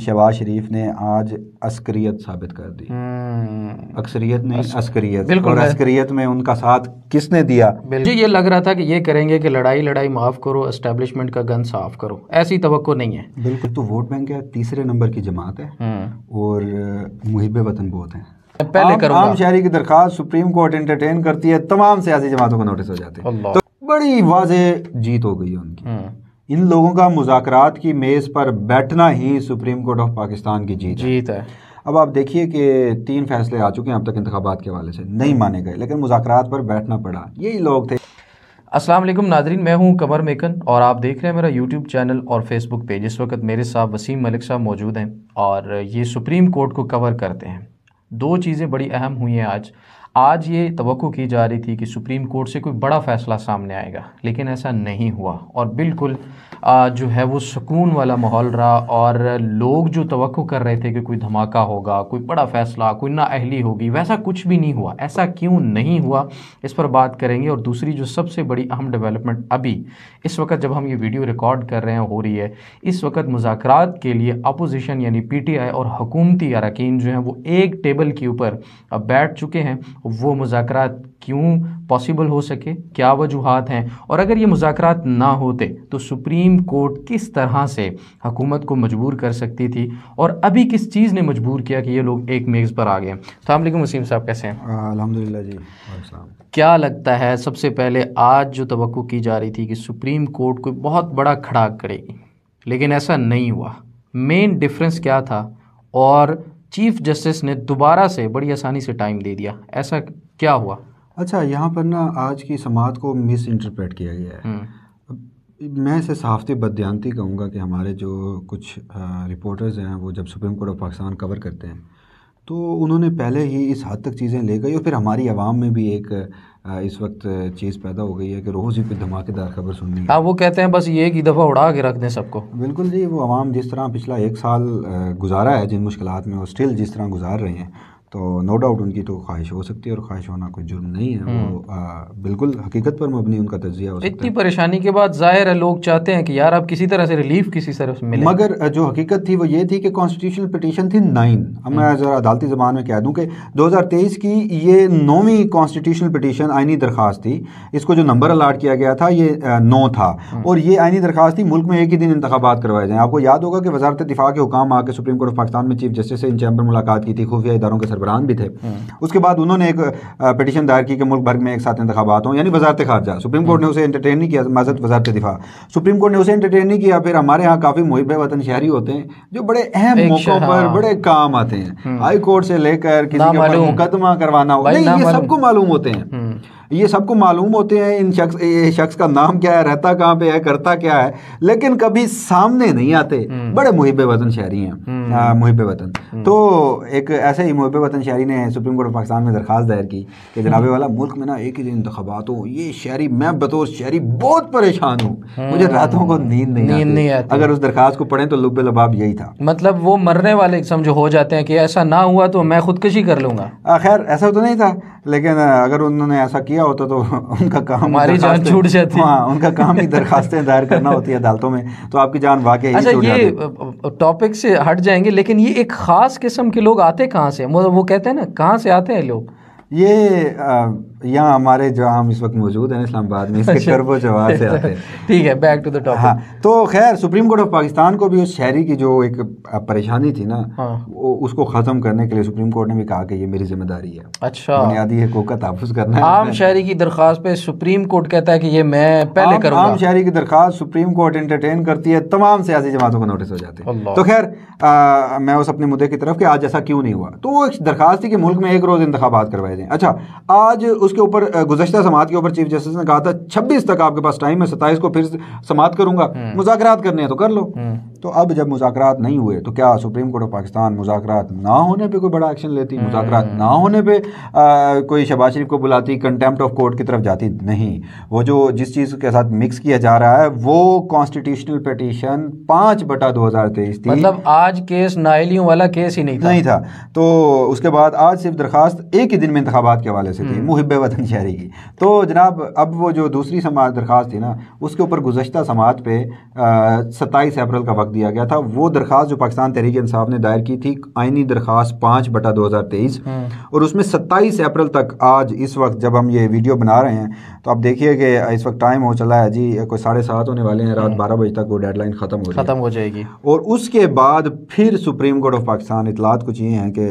शहबाज शरीफ ने आज अस्करियत साबित कर दी। अक्सरियत नहीं, अस्करियत। और अस्करियत में उनका साथ किसने दिया? मुझे ये लग रहा था कि ये करेंगे कि लड़ाई माफ़ करो, एस्टेब्लिशमेंट का गन साफ करो, ऐसी तवक्को नहीं है। बिल्कुल। तो वोट बैंक है, तीसरे नंबर की जमात है और मुहिब वतन बहुत है। पहले आम शहरी की दरखास्त सुप्रीम कोर्ट एंटरटेन करती है, तमाम सियासी जमातों को नोटिस हो जाते हैं। तो बड़ी वाज़ेह जीत हो गई उनकी। इन लोगों का मुज़ाकरात की मेज़ पर बैठना ही सुप्रीम कोर्ट ऑफ पाकिस्तान की जीत है। अब आप देखिए कि 3 फैसले आ चुके हैं अब तक इंतखाबात के हवाले से, नहीं माने गए, लेकिन मुज़ाकरात पर बैठना पड़ा। यही लोग थे। अस्सलाम वालेकुम नाजरीन, मैं हूं कमर मेकन और आप देख रहे हैं मेरा यूट्यूब चैनल और फेसबुक पेज। इस वक्त मेरे साथ वसीम मलिक साहब मौजूद हैं और ये सुप्रीम कोर्ट को कवर करते हैं। 2 चीज़ें बड़ी अहम हुई हैं आज ये तवक्को की जा रही थी कि सुप्रीम कोर्ट से कोई बड़ा फ़ैसला सामने आएगा, लेकिन ऐसा नहीं हुआ और बिल्कुल जो है वो सुकून वाला माहौल रहा और लोग जो तवक्को कर रहे थे कि कोई धमाका होगा, कोई बड़ा फ़ैसला, कोई नाअहली होगी, वैसा कुछ भी नहीं हुआ। ऐसा क्यों नहीं हुआ, इस पर बात करेंगे। और दूसरी जो सबसे बड़ी अहम डेवलपमेंट अभी इस वक्त जब हम ये वीडियो रिकॉर्ड कर रहे हैं हो रही है, इस वक्त मुज़ाकरात के लिए अपोजिशन यानी PTI और हुकूमती अरकान जो हैं वो एक टेबल के ऊपर अब बैठ चुके हैं। वो मुज़ाकरात क्यों पॉसिबल हो सके, क्या वजूहात हैं, और अगर ये मुज़ाकरात ना होते तो सुप्रीम कोर्ट किस तरह से हुकूमत को मजबूर कर सकती थी और अभी किस चीज़ ने मजबूर किया कि ये लोग एक मेज़ पर आ गए। अस्सलाम वालेकुम वसीम साहब, कैसे हैं? अल्हम्दुलिल्लाह जी। क्या लगता है सबसे पहले आज जो तवक्को की जा रही थी कि सुप्रीम कोर्ट कोई बहुत बड़ा खड़ाक करेगी, लेकिन ऐसा नहीं हुआ। मेन डिफरेंस क्या था और चीफ जस्टिस ने दोबारा से बड़ी आसानी से टाइम दे दिया, ऐसा क्या हुआ? अच्छा, यहाँ पर ना आज की समाअत को मिस इंटरप्रेट किया गया है। मैं इसे सहाफ़ती बददियानती कहूँगा कि हमारे जो कुछ रिपोर्टर्स हैं वो जब supreme court of Pakistan cover करते हैं तो उन्होंने पहले ही इस हद तक चीज़ें ले गई और फिर हमारी आवाम में भी एक इस वक्त चीज़ पैदा हो गई है कि रोज़ ही कोई धमाकेदार खबर सुननी है। हाँ, वो कहते हैं बस ये एक ही दफ़ा उड़ा के रख दें सबको। बिल्कुल जी। वो आवाम जिस तरह पिछला 1 साल गुजारा है जिन मुश्किलात में, वो स्टिल जिस तरह गुजार रहे हैं, तो नो डाउट उनकी तो ख्वाहिश हो सकती है और ख्वाहिश होना कोई जुर्म नहीं है। वो बिल्कुल हकीकत पर मबनी उनका तज्ज़िया हो सकता है। इतनी परेशानी के बाद ज़ाहिर है लोग चाहते हैं कि यार अब किसी तरह से रिलीफ किसी तरह से मिले। मगर जो हकीकत थी वो ये थी कि कॉन्स्टिट्यूशनल पिटीशन थी 9। अब मैं ज़रा अदालती ज़बान में कह दूँ कि 2023 की ये 9वीं कॉन्स्टिट्यूशनल पिटीशन आइनी दरख्वास्त थी। इसको जो नंबर अलाट किया गया था ये 9 था और ये आइनी दरख्वास्त थी मुल्क में एक ही दिन इंतखाबात करवाए जाएँ। आपको याद होगा कि वज़ारत दिफा के हुकाम आके सुप्रीम कोर्ट ऑफ पाकिस्तान में चीफ जस्टिस से इन चैम्बर मुलाकात की थी, खुफिया इदारों के सरबराहान भी थे। उसके बाद उन्होंने एक पिटीशन दायर की कि मुल्क भर में एक साथ इंतखाबात हों, यानी वज़ारत ख़ारजा। सुप्रीम कोर्ट ने उसे एंटरटेन नहीं किया, माज़रत वज़ारत दिफा, सुप्रीम कोर्ट ने उसे एंटरटेन नहीं किया। फिर हमारे यहाँ काफ़ी मुहिब वतन शहरी होते हैं जो बड़े अहम मौक़ों पर बड़े काम आते हैं, हाई कोर्ट से लेकर किसी के ऊपर मुकदमा करवाना हो, नहीं ये सबको मालूम होते हैं, ये सबको मालूम होते हैं इन शख्स का नाम क्या है, रहता कहाँ पे है, करता क्या है, लेकिन कभी सामने नहीं आते। बड़े मुहिब वतन शहरी हैं, मुहिब वतन। तो एक ऐसे ही मुहिब वतन शहरी ने सुप्रीम कोर्ट ऑफ पाकिस्तान में दरख्वास्त दायर की कि जनाबे वाला मुल्क में ना एक ही दिन इंतखाबात हो। ये शहरी, मैं बतौर शहरी बहुत परेशान हूँ, मुझे रातों को नींद नहीं आती। अगर उस दरख्वास्त को पढ़ें तो लुब्बे लबाब यही था। मतलब वो मरने वाले समझो हो जाते हैं कि ऐसा ना हुआ तो मैं खुदकुशी कर लूँगा। खैर ऐसा तो नहीं था, लेकिन अगर उन्होंने ऐसा किया होता तो उनका काम, हमारी जान छूट जाती। हाँ, उनका काम ही दरखास्तें दायर करना होती है अदालतों में, तो आपकी जान वाकई अच्छा, ये टॉपिक से हट जाएंगे, लेकिन ये एक ख़ास किस्म के लोग आते कहाँ से? वो कहते हैं ना, कहाँ से आते हैं लोग? ये यहाँ हमारे जो हम इस वक्त मौजूद हैं इस्लामाबाद में, इसके करबो जवाब से आते हैं। ठीक है, बैक टू द टॉपिक। हाँ, तो खैर सुप्रीम कोर्ट ऑफ पाकिस्तान को भी उस शहरी की जो एक परेशानी थी ना, उसको ख़त्म करने के लिए सुप्रीम कोर्ट ने भी कहा कि ये मेरी जिम्मेदारी है। अच्छा, बुनियादी हकूक़ का तहफ़्फ़ुज़ करना है। आम शहरी की दरख्वास्त पे सुप्रीम कोर्ट कहता है कि ये मैं पहले करूँगा। आम शहरी की दरख्वास्त सुप्रीम कोर्ट एंटरटेन करती है, तमाम सियासी जमातों को नोटिस हो जाते हैं। तो खैर मैं उस अपने मुद्दे की तरफ कि आज ऐसा क्यों नहीं हुआ, तो वो एक दरख्वास्त थी कि मुल्क में एक रोज़ इंतखाबात करवाए जाएँ। अच्छा, आज उसके ऊपर गुज़श्ता समाअत के ऊपर चीफ जस्टिस ने कहा था 26 तक आपके पास टाइम है, 27 को फिर समाअत करूंगा, मुज़ाकरात करने हैं तो कर लो। तो अब जब मुज़ाकरात नहीं हुए तो क्या सुप्रीम कोर्ट ऑफ पाकिस्तान मुज़ाकरात ना होने पे कोई बड़ा एक्शन लेती? मुज़ाकरात ना होने पे कोई शहबाज शरीफ को बुलाती, कंटेम्प्ट ऑफ कोर्ट की तरफ जाती? नहीं। वो जो जिस चीज़ के साथ मिक्स किया जा रहा है वो कॉन्स्टिट्यूशनल पिटीशन 5/2023 थी। मतलब आज केस नाअहलियों वाला केस ही नहीं था। तो उसके बाद आज सिर्फ दरखास्त एक ही दिन में इंतखाबात के हवाले से थी, मुहिब वतन शहरी की। तो जनाब अब वो जो दूसरी समाअत दरख्वास्त थी ना, उसके ऊपर गुज़श्ता समाअत पे 27 अप्रैल का वक्त दिया गया था। वो दरख्वास्त जो पाकिस्तान तहरीक इंसाफ ने दायर की थी, आइनी दरख्वास्त 5/2023, और उसमें 27 अप्रैल तक, आज इस वक्त जब हम ये वीडियो बना रहे हैं तो आप देखिए कि इस वक्त टाइम हो चला है जी, कोई 7:30 होने वाले हैं, रात 12 बजे तक वो डेडलाइन ख़त्म हो जाएगी। और उसके बाद फिर सुप्रीम कोर्ट ऑफ पाकिस्तान, इतलात कुछ ये हैं कि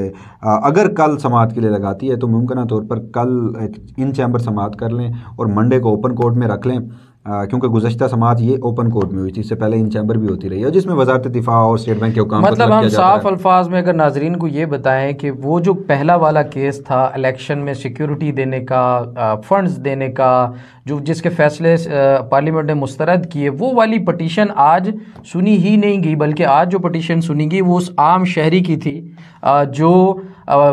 अगर कल समाअत के लिए लगाती है तो मुमकिन तौर पर कल इन चैम्बर समाअत कर लें और मंडे को ओपन कोर्ट में रख लें, क्योंकि गुज़श्ता समाअत ये ओपन कोर्ट में हुई थी, इससे पहले इन चैम्बर भी होती रही है, जिसमें वजारत दिफा और स्टेट बैंक के हुकाम मतलब हम साफ अल्फाज में अगर नाजरीन को ये बताएं कि वो जो पहला वाला केस था इलेक्शन में सिक्योरिटी देने का, फंड्स देने का, जो जिसके फैसले पार्लियामेंट ने मुस्तरद किए, वो वाली पटिशन आज सुनी ही नहीं गई, बल्कि आज जो पटिशन सुनी गई वो उस आम शहरी की थी जो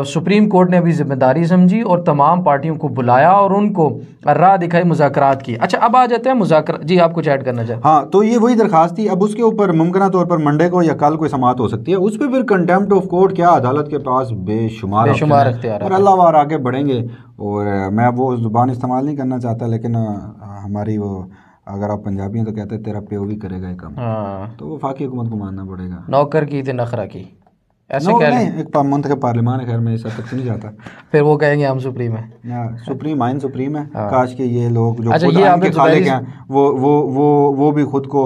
सुप्रीम कोर्ट ने अभी जिम्मेदारी समझी और तमाम पार्टियों को बुलाया और उनको राह दिखाई, मुज़ाकरात की। अच्छा, अब आ जाते हैं मुज़ाकरा। जी, आप कुछ ऐड करना चाहें? हाँ, तो ये वही दरखास्त थी। अब उसके ऊपर मुमकिन तौर पर मंडे को या कल कोई समाअत हो सकती है। उस पर फिर कंटेम्प्ट ऑफ कोर्ट, क्या अदालत के पास बेशुमार अख्तियार और अल्लाह वार आगे बढ़ेंगे। और मैं वो ज़ुबान इस्तेमाल नहीं करना चाहता, लेकिन हमारी वो, अगर आप पंजाबी हैं तो कहते हैं तेरा प्यो भी करेगा ये काम, तो वो फाकी हुकूमत को मानना पड़ेगा। नौकर की थी नखरा की, ऐसे कह नहीं, एक मुंतखब पार्लियामान है, खैर मैं इस हद तक नहीं जाता। फिर वो कहेंगे हम सुप्रीम है, सुप्रीम आइन सुप्रीम है। काश के ये लोग जो अच्छा, खुद ये आइन के खालिक हैं वो भी खुद को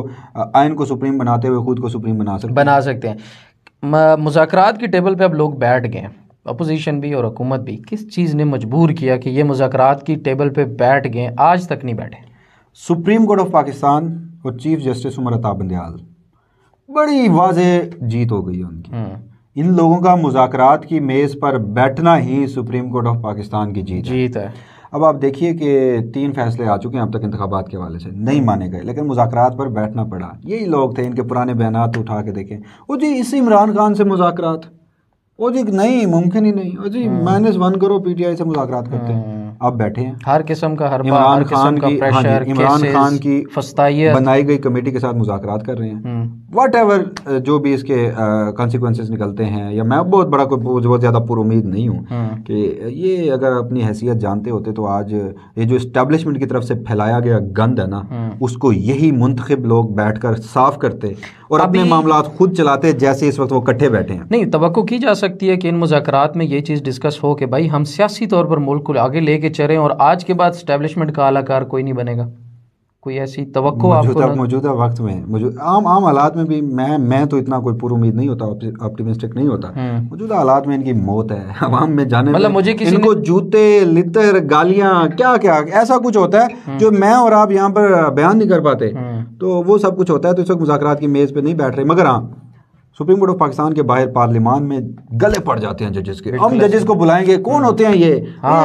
आइन को सुप्रीम बनाते हुए खुद को सुप्रीम बना सकते हैं। मुज़ाकरात की टेबल पे अब लोग बैठ गए, अपोजिशन भी और हुकूमत भी। किस चीज़ ने मजबूर किया कि ये मुज़ाकरात की टेबल पे बैठ गए? आज तक नहीं बैठे। सुप्रीम कोर्ट ऑफ पाकिस्तान और चीफ जस्टिस उमर अता बंदयाल, बड़ी वाज़ेह जीत हो गई है उनकी। इन लोगों का मुज़ाकरात की मेज़ पर बैठना ही सुप्रीम कोर्ट ऑफ पाकिस्तान की जीत है। अब आप देखिए कि 3 फैसले आ चुके हैं अब तक इंतखाबात के हवाले से, नहीं माने गए, लेकिन मुज़ाकरात पर बैठना पड़ा। यही लोग थे, इनके पुराने बयानात उठा के देखें, वो जी इस इमरान खान से मुज़ाकरात, वो जी नहीं, मुमकिन ही नहीं, वो जी -1 करो PTI से मुज़ाकरात करते हैं। अब बैठे हैं हर किस्म का इमरान खान की बनाई गई कमेटी के साथ मुज़ाकरात कर रहे हैं। वट एवर जो भी इसके कॉन्सिक्वेंसेस निकलते हैं, या मैं बहुत बड़ा कोई बहुत ज़्यादा पुरुमीद नहीं हूँ कि ये अगर अपनी हैसियत जानते होते तो आज ये जो इस्टेब्लिशमेंट की तरफ से फैलाया गया गंद है ना, उसको यही मुंतखब लोग बैठकर साफ करते और अपने मामलात खुद चलाते, जैसे इस वक्त वो इकट्ठे बैठे हैं। नहीं, तवक्को की जा सकती है कि इन मुज़ाकरात में ये चीज़ डिस्कस हो कि भाई हम सियासी तौर पर मुल्क को आगे लेके चलें और आज के बाद इस्टेब्लिशमेंट का आलाकार कोई नहीं बनेगा। कोई ऐसी तवक्को आपको? मौजूदा वक्त में आम हालात में भी मैं तो इतना कोई पूर्व नहीं होता, ऑप्टिमिस्टिक नहीं होता। मौजूदा हालात में इनकी मौत है अवाम में जाने, मतलब मुझे इनको जूते, लितर, गालियां, क्या क्या ऐसा कुछ होता है जो मैं और आप यहाँ पर बयान नहीं कर पाते, तो वो सब कुछ होता है। तो इस वक्त मुज़ाकरात की मेज़ पे नहीं बैठ रहे, मगर हाँ, सुप्रीम कोर्ट ऑफ पाकिस्तान के बाहर पार्लियामान में गले पड़ जाते हैं जजेस के। हम जजेस को बुलाएंगे, कौन होते हैं ये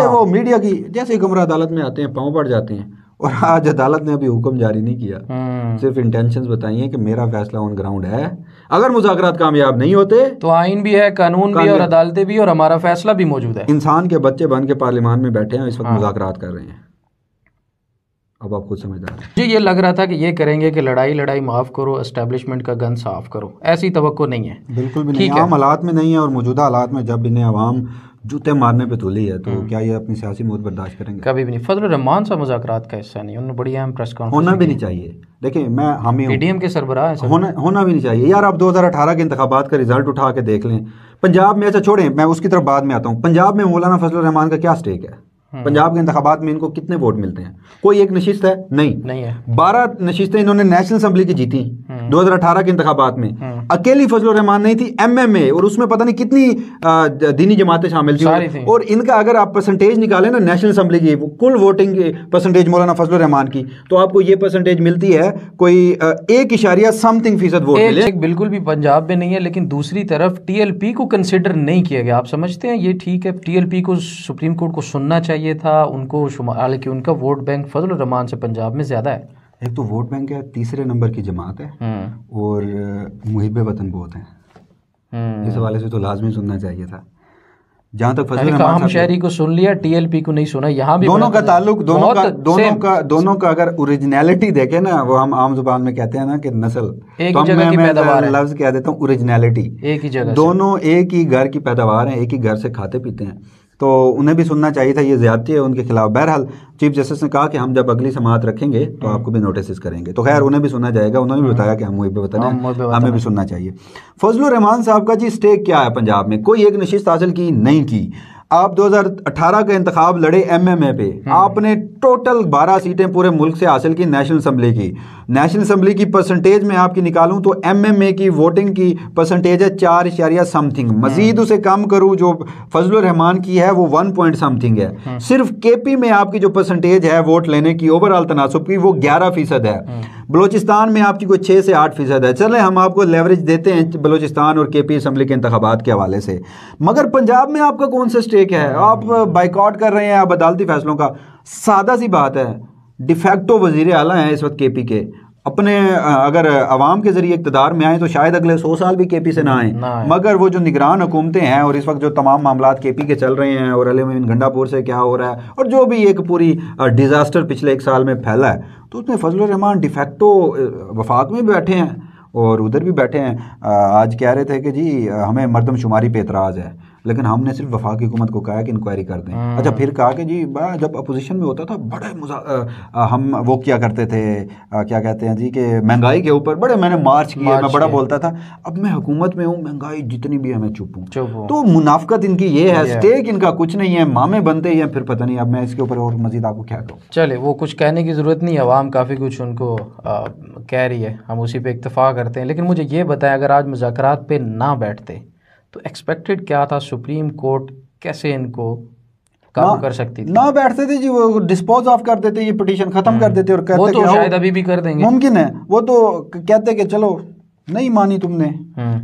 वो मीडिया की, जैसे ही कमरा अदालत में आते हैं पाँव पड़ जाते हैं। और आज अदालत ने अभी हुक्म जारी नहीं किया, सिर्फ इंटेंशंस बताई हैं कि मेरा फैसला ऑन ग्राउंड है। अगर मुज़ाकरात कामयाब नहीं होते तो आइन भी है, कानून भी और अदालतें भी, और हमारा फैसला भी मौजूद है। इंसान के बच्चे बन के पार्लियामान में बैठे हैं, इस वक्त मुज़ाकरात कर रहे हैं। अब आप खुद समझदार हैं। जी, ये लग रहा था कि ये करेंगे कि लड़ाई माफ़ करो, एस्टेब्लिशमेंट का गन साफ करो, ऐसी तवक्को नहीं है, बिल्कुल भी नहीं। आम हालात में नहीं है, और मौजूदा हालात में जब इन्हें अवाम जूते मारने पे तुली है तो क्या ये अपनी सियासी मौत बर्दाश्त करेंगे? कभी भी नहीं। फजल रहमान साहब मुज़ाकरात का हिस्सा नहीं, उन्होंने बड़ी अहम प्रेस कॉन्फ्रेंस होना भी नहीं चाहिए। देखिए, मैं हामी हूँ, PDM के सरबराह है, होना भी नहीं चाहिए यार। आप 2018 के इंतखाबात का रिजल्ट उठा के देख लें पंजाब में। अच्छा छोड़ें, मैं उसकी तरफ बाद में आता हूँ। पंजाब में मौलाना फजल रहमान का क्या स्टेक है? पंजाब के इंतखाबात में इनको कितने वोट मिलते हैं? कोई एक नशिस्त है? नहीं है। 12 नशिस्तें इन्होंने नेशनल असेंबली की जीती 2018 के इंतखाबात में। अकेली फजल रहमान नहीं थी, MMA, और उसमें पता नहीं कितनी दीनी जमातें शामिल थी। और इनका अगर आप परसेंटेज निकालें ना नेशनल असेंबली की, कुल वोटिंग परसेंटेज मौलाना फजल रहमान की, तो आपको ये परसेंटेज मिलती है कोई 1.something% वोट मिले। बिल्कुल भी पंजाब में नहीं है। लेकिन दूसरी तरफ TLP को कंसिडर नहीं किया गया। आप समझते हैं ये ठीक है? TLP को सुप्रीम कोर्ट को सुनना चाहिए था उनको, हालांकि उनका वोट बैंक फजल रहमान से पंजाब में ज्यादा है। एक तो वोट बैंक है, तीसरे नंबर की जमात है, और मुहिब वतन बहुत हैं। इस हवाले से तो लाजमी सुनना चाहिए था। जहाँ तक फजल रहमान शहरी को सुन लिया, TLP को नहीं सुना। यहाँ भी दोनों का ताल्लुक, दोनों का अगर ओरिजिनलिटी देखे ना, वो हम आम जुबान में कहते हैं ना कि नस्ल, तो मैं लफ्ज कह देता हूँ ओरिजिनलिटी। एक ही जगह, दोनों एक ही घर की पैदावार है, एक ही घर से खाते पीते हैं। तो उन्हें भी सुनना चाहिए था, ये ज़्यादती है उनके खिलाफ। बहरहाल चीफ जस्टिस ने कहा कि हम जब अगली समाअत रखेंगे तो आपको भी नोटिस करेंगे, तो खैर उन्हें भी सुनना जाएगा। उन्होंने भी बताया कि हम मुझे वतन है, हमें भी सुनना चाहिए। फजलुर रहमान साहब का जी स्टेक क्या है पंजाब में? कोई एक नशिस्त हासिल की नहीं की। आप 2018 का इंतखाब लड़े MMA पे, आपने टोटल 12 सीटें पूरे मुल्क से हासिल की नेशनल असम्बली की। नेशनल असम्बली की परसेंटेज में आपकी निकालूं तो MMA की वोटिंग की परसेंटेज है 4 समथिंग, मजीद उसे कम करूं जो फजलुर रहमान की है वो 1 पॉइंट समथिंग है। सिर्फ KP में आपकी जो परसेंटेज है वोट लेने की ओवरऑल तनासुब की वो 11% है। बलोचिस्तान में आपकी कोई 6 से 8% है। चले हम आपको लेवरेज देते हैं बलोचिस्तान और KP असम्बली के इंतखाबात के हवाले से, मगर पंजाब में आपका कौन सा स्टेक है? आप बाइकआउट कर रहे हैं आप अदालती फैसलों का। सादा सी बात है, डिफेक्टो वजीर आला हैं इस वक्त KP के। अपने अगर अवाम के जरिए इक़्तिदार में आए तो शायद अगले 100 साल भी KP से ना आए, मगर वो जो निगरान हुकूमतें हैं और इस वक्त जो तमाम मामलात KP के चल रहे हैं और अली गंडापुर से क्या हो रहा है और जो भी एक पूरी डिज़ास्टर पिछले 1 साल में फैला है, तो उसमें फजलुर रहमान डिफेक्टो वफाक में भी बैठे हैं और उधर भी बैठे हैं। आज कह रहे थे कि जी हमें मरदमशुमारी पे एतराज़ है, लेकिन हमने सिर्फ वफाकी हुकूमत को कहा कि इंक्वायरी कर दें। अच्छा, फिर कहा कि जी जब अपोजिशन में होता था बड़े हम वो क्या करते थे, क्या कहते हैं जी, कि महंगाई के ऊपर बड़े मैंने मार्च किया, मैं बड़ा बोलता था। अब मैं हुकूमत में हूँ, महंगाई जितनी भी है मैं चुप हूँ। तो मुनाफकत इनकी ये है, स्टेक इनका कुछ नहीं है, मामे बनते ही हैं। फिर पता नहीं अब मैं इसके ऊपर और मजीद आपको क्या कहूँ। चले वो कुछ कहने की ज़रूरत नहीं, अवाम काफ़ी कुछ उनको कह रही है, हम उसी पे इक्तफ़ा करते हैं। लेकिन मुझे ये बताएं, अगर आज मुज़ाकरात पे ना बैठते तो एक्सपेक्टेड क्या था? सुप्रीम कोर्ट कैसे इनको काबू कर सकती थी? ना बैठते थे जी, वो डिस्पोज ऑफ कर देते, ये पिटीशन खत्म कर देते और कहते वो तो शायद अभी भी कर देंगे, मुमकिन है। वो तो कहते कि चलो नहीं मानी तुमने,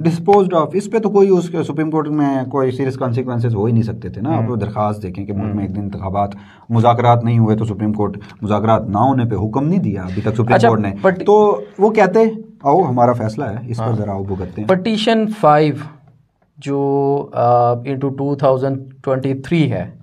डिस्पोज ऑफ। इस पे तो कोई उस सुप्रीम कोर्ट में कोई सीरियस कॉन्सिक्वेंसेस हो ही नहीं सकते थे ना। आप दरखास्त देखें कि मुल्क में एक दिन इंतखाबात मुज़ाकरात नहीं हुए तो सुप्रीम कोर्ट मुज़ाकरात ना होने पे हुक्म नहीं दिया अभी तक सुप्रीम कोर्ट ने। तो वो कहते आओ हमारा फैसला है, इस पर जरा आओ भुगतते हैं। पिटीशन 5 जो इंटू 2023 है,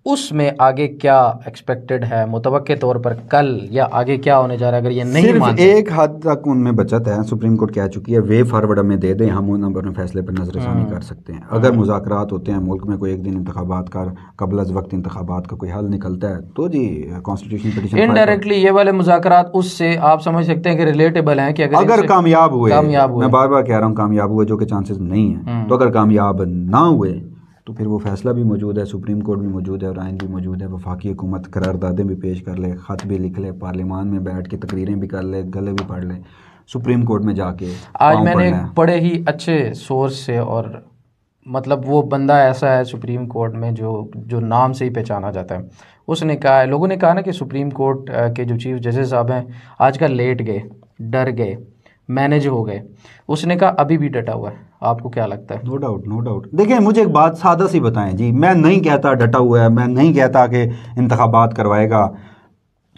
उसमें आगे क्या एक्सपेक्टेड है मुतवक्के तौर पर कल या आगे क्या होने जा रहा है? अगर ये नहीं मानते, एक हद तक उनमें बचत है। सुप्रीम कोर्ट कह चुकी है वे फॉरवर्ड हमें दे दें, हम उन नंबर में फैसले पर नजरसानी कर सकते हैं। अगर मुज़ाकरात होते हैं मुल्क में, कोई एक दिन इंतखाबात का कबल अज़ वक्त इंतखाबात का कोई हल निकलता है तो जी कॉन्स्टिट्यूशनल पिटीशन इनडायरेक्टली ये वाले मुज़ाकरात उससे आप समझ सकते हैं कि रिलेटेबल हैं कि अगर कामयाब हुए, मैं बार बार कह रहा हूँ कामयाब हुए, जो कि चांसेस नहीं है, तो अगर कामयाब ना हुए तो फिर वो फैसला भी मौजूद है, सुप्रीम कोर्ट भी मौजूद है और आइन भी मौजूद है। वफाकी हुकूमत करारदादें भी पेश कर ले, ख़त भी लिख ले, पार्लियामान में बैठ के तकरीरें भी कर ले, गले भी पढ़ ले, सुप्रीम कोर्ट में जाके। आज मैंने एक बड़े ही अच्छे सोर्स से, और मतलब वो बंदा ऐसा है सुप्रीम कोर्ट में जो नाम से ही पहचाना जाता है, उसने कहा है, लोगों ने कहा ना कि सुप्रीम कोर्ट के जो चीफ जजेस साहब हैं आजकल लेट गए, डर गए, मैनेज हो गए। उसने कहा अभी भी डटा हुआ है। आपको क्या लगता है? No doubt, no doubt. देखिए मुझे एक बात सादा सी बताएं जी, मैं नहीं कहता डटा हुआ है, मैं नहीं कहता कि इंतखाबात करवाएगा।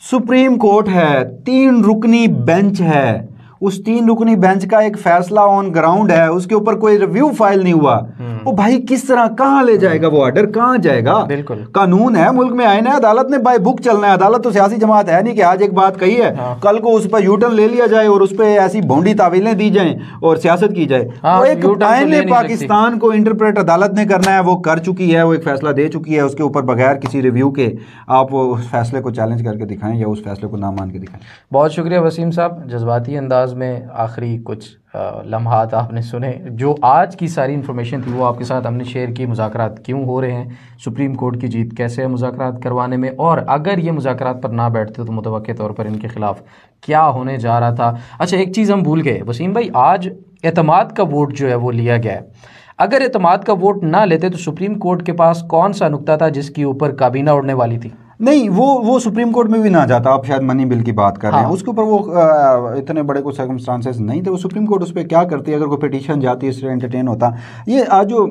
सुप्रीम कोर्ट है, 3 रुकनी बेंच है, उस 3 रुकनी बेंच का एक फैसला ऑन ग्राउंड है, उसके ऊपर कोई रिव्यू फाइल नहीं हुआ। वो भाई किस तरह कहाँ ले जाएगा वो ऑर्डर, कहाँ जाएगा? बिल्कुल कानून है, मुल्क में आईना है, अदालत ने बाय बुक चलना है। अदालत तो सियासी जमात है नहीं कि आज एक बात कही है कल को उस पर यूटर्न ले लिया जाए और उस पर ऐसी भोंडी तावीलें दी जाएं और सियासत की जाए। वो एक आईने पाकिस्तान को इंटरप्रेट अदालत ने करना है, वो कर चुकी है, वो एक फैसला दे चुकी है, उसके ऊपर बगैर किसी रिव्यू के आप उस फैसले को चैलेंज करके दिखाएं या उस फैसले को ना मान के दिखाएं। बहुत शुक्रिया वसीम साहब, जज्बाती अंदाज में आखिरी कुछ लम्हात आपने सुने। जो आज की सारी इन्फॉर्मेशन थी वो आपके साथ हमने शेयर की। मुज़ाकरात क्यों हो रहे हैं, सुप्रीम कोर्ट की जीत कैसे है मुज़ाकरात करवाने में, और अगर ये मुज़ाकरात पर ना बैठते तो मुतवक्के तौर पर इनके ख़िलाफ़ क्या होने जा रहा था। अच्छा, एक चीज़ हम भूल गए वसीम भाई, आज एतमाद का वोट जो है वो लिया गया है। अगर एतमाद का वोट ना लेते तो सुप्रीम कोर्ट के पास कौन सा नुक्ता था जिसके ऊपर काबीना उड़ने वाली थी? नहीं, वो सुप्रीम कोर्ट में भी ना जाता। आप शायद मनी बिल की बात कर रहे हैं, उसके ऊपर वो इतने बड़े कुछ सर्कमस्टांसेस नहीं थे। वो सुप्रीम कोर्ट उस पर क्या करती है, अगर कोई पिटीशन जाती है इससे एंटरटेन होता। ये आज जो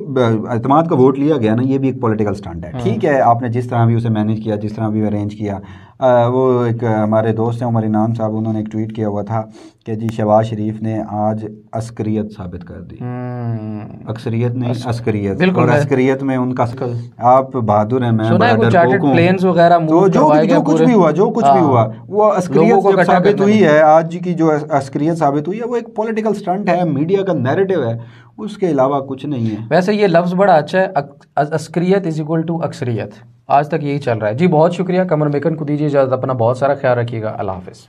एतमाद का वोट लिया गया ना, ये भी एक पॉलिटिकल स्टंट है। ठीक है, आपने जिस तरह भी उसे मैनेज किया, जिस तरह भी अरेंज किया, वो एक हमारे दोस्त हैं उमर इनाम साहब, उन्होंने एक ट्वीट किया हुआ था कि जी शहबाज शरीफ ने आज अस्करियत साबित कर दी। अक्सरियत नहीं, अस्करियत। बिल्कुल, और अस्करियत में उनका आप बहादुर हैं, मैं सुना है बड़ा कुछ डरपोक हूं। प्लेन्स वगैरह तो मूव जो करवाए गए कुछ पूरे। भी हुआ, जो कुछ भी हुआ, वो अस्करियत लोगों को जब इकट्ठा साबित करने हुई में। है, आज की जो अस्करियत साबित हुई है वो एक पॉलिटिकल स्टंट है, मीडिया का नैरेटिव है, उसके अलावा कुछ नहीं है। वैसे ये लफ्ज़ बड़ा अच्छा है, अस्करियत इज इक्वल टू अक्सरियत। आज तक यही चल रहा है जी। बहुत शुक्रिया। कमर मेकन को दीजिए इजाज़त, अपना बहुत सारा ख्याल रखिएगा। अल्लाह हाफिज़।